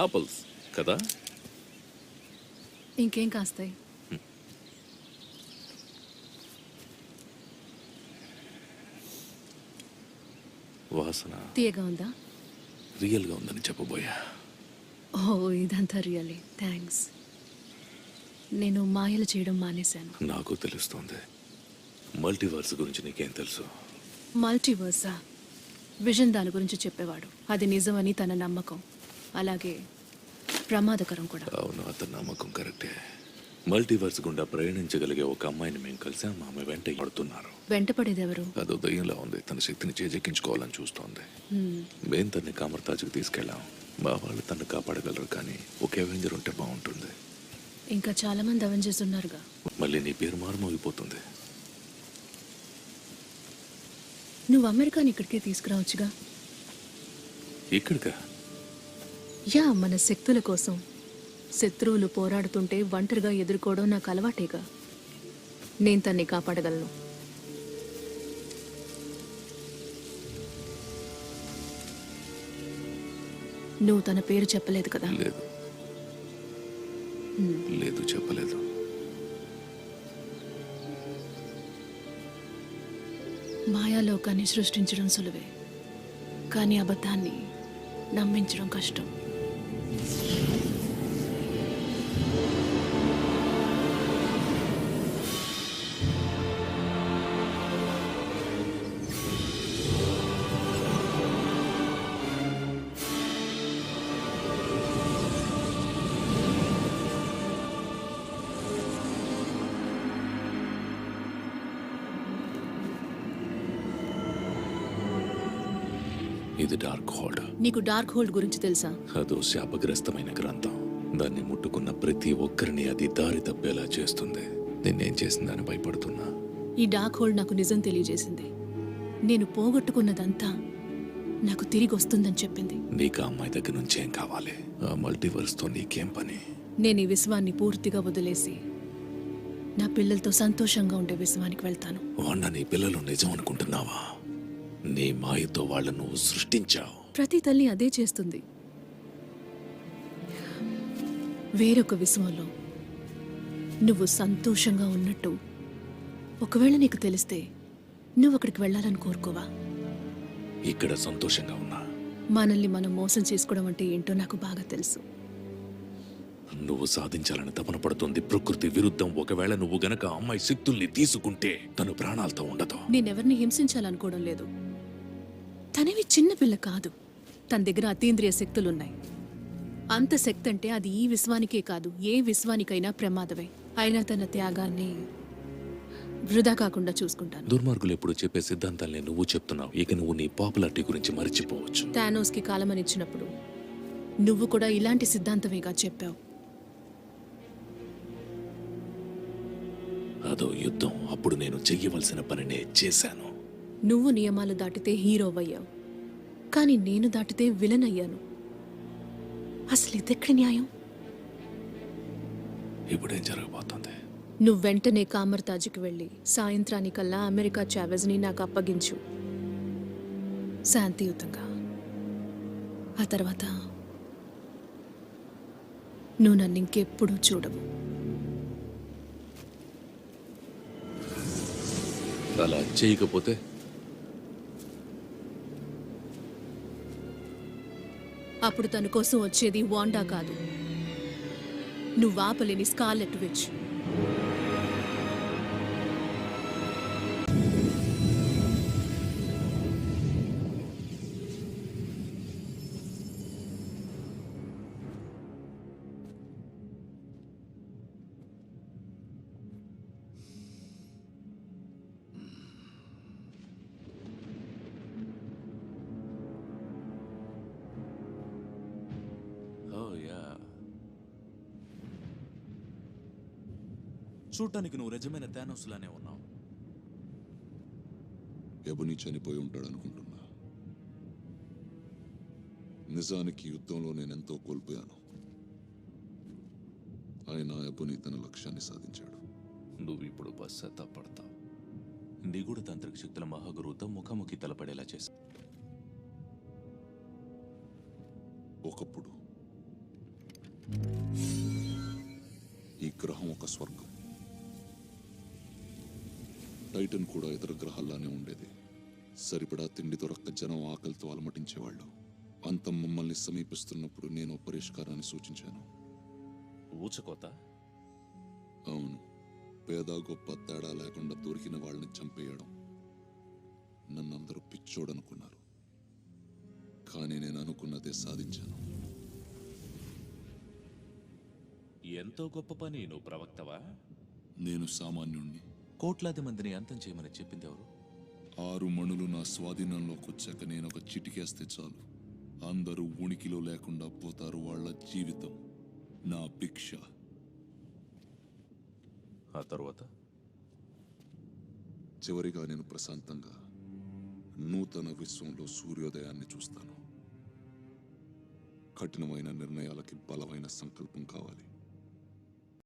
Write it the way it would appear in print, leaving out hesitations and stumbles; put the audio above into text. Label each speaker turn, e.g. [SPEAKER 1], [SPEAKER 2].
[SPEAKER 1] Apples కదా.
[SPEAKER 2] ఇంకేం కాస్తాయి?
[SPEAKER 1] వాసన
[SPEAKER 2] తీయగా ఉందా?
[SPEAKER 1] రియల్గా ఉందని చెప్పబోయా.
[SPEAKER 2] ఓ, ఇదంతా రియలే. థ్యాంక్స్. నేను మాయలు చేయడం మానేశాను.
[SPEAKER 1] నాకు తెలుస్తుంది. మల్టీవర్స్ గురించి నీకేం తెలుసు?
[SPEAKER 2] మల్టీవర్సా? విజన్ దాని గురించి చెప్పేవాడు. అది నిజమని తన నమ్మకం. అలాగే ప్రమాదకరం కూడా.
[SPEAKER 1] అవును, అతని నమ్మకం కరెక్టే. మల్టీవర్స్ గుండా ప్రయాణించగలిగే ఒక అమ్మాయిని మేము కలిసాం. ఆమె వెంట పడుతున్నారు.
[SPEAKER 2] వెంటపడేదెవరు?
[SPEAKER 1] అదో దయ్యంలా ఉంది. తన శక్తిని చేజెక్కించుకోవాలని చూస్తోంది. మేము తన్ని కామర్తాజ్కి తీసుకెళ్ళాం. మా వాళ్ళు తను కాపాడగలరు, కానీ ఒకే అవెంజర్ ఉంటే బాగుంటుంది.
[SPEAKER 2] ఇంకా చాలా మంది అవెంజర్స్ ఉన్నారుగా.
[SPEAKER 1] మళ్ళీ నీ పేరు మారుమోగిపోతుంది.
[SPEAKER 2] నువ్వు అమెరికాని ఇక్కడికే తీసుకురావచ్చుగా.
[SPEAKER 1] ఇక్కడికా?
[SPEAKER 2] యా, మన శక్తుల కోసం. శత్రువులు పోరాడుతుంటే ఒంటరిగా ఎదుర్కోవడం నాకు అలవాటేగా. నేను తన్ని కాపాడగలను. నువ్వు తన పేరు చెప్పలేదు కదా?
[SPEAKER 1] లేదు లేదు, చెప్పలేదు.
[SPEAKER 2] మాయాలోకాన్ని సృష్టించడం సులువే, కానీ అబద్ధాన్ని నమ్మించడం కష్టం.
[SPEAKER 1] ఇది డార్క్ హోల్డ్.
[SPEAKER 2] నీకు డార్క్ హోల్డ్ గురించి తెలుసా?
[SPEAKER 1] అదో శాపగ్రస్తమైన గ్రంథం. దాన్ని ముట్టుకున్న ప్రతి ఒక్కరిని అది దారి తప్పేలా చేస్తుంది. నేనేం చేసిందని భయపడుతున్నా.
[SPEAKER 2] ఈ డార్క్ హోల్డ్ నాకు నిజం తెలియజేసింది. నేను పోగొట్టుకున్నదంతా నాకు తిరిగి వస్తుందని చెప్పింది.
[SPEAKER 1] నీకు ఆ అమ్మాయి దగ్గర నుంచి ఏం కావాలి? ఆ మల్టీవర్స్తో నీకేం పని?
[SPEAKER 2] నేను ఈ విశ్వాన్ని పూర్తిగా వదిలేసి నా పిల్లలతో సంతోషంగా ఉండే విశ్వానికి వెళ్తాను.
[SPEAKER 1] వాణ్ణ నీ పిల్లలు నిజం అనుకుంటున్నావా? నీ మాయతో వాళ్ళను నువ్వు సృష్టించావు.
[SPEAKER 2] ప్రతి తల్లి అదే చేస్తుంది. వేరొక విశ్వంలో నువ్వు సంతోషంగా ఉన్నట్టు ఒకవేళ నీకు తెలిస్తే నువ్వు అక్కడికి వెళ్ళాలని కోరుకోవా?
[SPEAKER 1] ఇక్కడ సంతోషంగా ఉన్నా
[SPEAKER 2] మనల్ని మనం మోసం చేసుకోవడం అంటే ఏంటో నాకు బాగా తెలుసు.
[SPEAKER 1] నువ్వు సాధించాలని తపన పడుతుంది ప్రకృతి విరుద్ధం. ఒకవేళ నువ్వు గనక ఆ అమ్మాయి శక్తుల్ని తీసుకుంటే తను ప్రాణాలతో ఉండదు.
[SPEAKER 2] నేనెవరిని హింసించాలనుకోవడం లేదు. తనవి చిన్నపిల్ల కాదు. తన దగ్గర అతీంద్రియ శక్తులున్నాయి. అంత శక్తి అంటే అది ఈ విశ్వానికే కాదు, ఏ విశ్వానికైనా ప్రమాదమే. అయినా తన త్యాగాన్ని వృధా కాకుండా చూసుకుంటాను.
[SPEAKER 1] దుర్మార్గులు ఎప్పుడు చెప్పే సిద్ధాంతాల్ని నువ్వు చెప్తున్నావు. ఇక నువ్వు నీ పాపులారిటీ గురించి మర్చిపోవచ్చు.
[SPEAKER 2] థానోస్కి కాలమనిచ్చినప్పుడు నువ్వు కూడా ఇలాంటి సిద్ధాంతమేగా చెప్పావు.
[SPEAKER 1] అదో యుద్ధం. అప్పుడు నేను చెయ్యవలసిన పనినే చేశాను.
[SPEAKER 2] నువ్వు నియమాలు దాటితే హీరోవయ్యావు, కానీ నేను దాటితే విలన్ అయ్యాను. అసలు ఇదెక్కడి న్యాయం?
[SPEAKER 1] ఇప్పుడేం జరగబోతుంది?
[SPEAKER 2] నువ్వు వెంటనే కామర్తాజ్కి వెళ్ళి సాయంత్రానికల్లా అమెరికా చావెజ్ని నాకు అప్పగించు, శాంతియుతంగా. ఆ తర్వాత నువ్వు నన్ను ఇంకెప్పుడూ చూడవు.
[SPEAKER 1] అలా చేయకపోతే?
[SPEAKER 2] అప్పుడు తన కోసం వచ్చేది వాండా కాదు, నువ్వు ఆపలేని స్కార్లెట్ విచ్.
[SPEAKER 3] చూడటానికి నువ్వు నిజమైన థానోస్ లానే ఉన్నావు.
[SPEAKER 4] ఎబుని చనిపోయి ఉంటాడు అనుకుంటున్నా. నిజానికి యుద్ధంలో నేనెంతో కోల్పోయాను. ఆయన ఎబుని తన లక్ష్యాన్ని సాధించాడు.
[SPEAKER 1] నువ్వు ఇప్పుడు పశ్చాత్తాపడతావు.
[SPEAKER 3] నిగూఢ తాంత్రిక శక్తుల మహాగురువుతో ముఖాముఖి తలపడేలా చేశావు.
[SPEAKER 4] ఒకప్పుడు ఈ గ్రహం ఒక స్వర్గం. టైటన్ కూడా ఇతర గ్రహాల్లానే ఉండేది. సరిపడా తిండి దొరక్క జనం ఆకలితో అలమటించేవాళ్ళు. అంతం మమ్మల్ని సమీపిస్తున్నప్పుడు నేను ఓ పరిష్కారాన్ని సూచించాను.
[SPEAKER 3] ఊచకోత.
[SPEAKER 4] అవును, పేద గొప్ప తేడా లేకుండా దొరికిన వాళ్ళని చంపేయడం. నన్నందరూ పిచ్చోడనుకున్నారు, కానీ నేను అనుకున్నదే సాధించాను.
[SPEAKER 3] ఎంతో గొప్ప పని. నువ్వు ప్రవక్తవా?
[SPEAKER 4] నేను సామాన్యుణ్ణి.
[SPEAKER 3] కోట్లాది మందిని అంతం చేయమని చెప్పింది ఎవరు?
[SPEAKER 4] 6 మణులు నా స్వాధీనంలోకి వచ్చాక నేను ఒక చిటికేస్తే చాలు, అందరూ ఉనికిలో లేకుండా పోతారు. వాళ్ళ జీవితం నా భిక్ష.
[SPEAKER 3] ఆ తర్వాత?
[SPEAKER 4] చివరిగా నేను ప్రశాంతంగా నూతన విశ్వంలో సూర్యోదయాన్ని చూస్తాను. కఠినమైన నిర్ణయాలకి బలమైన సంకల్పం కావాలి.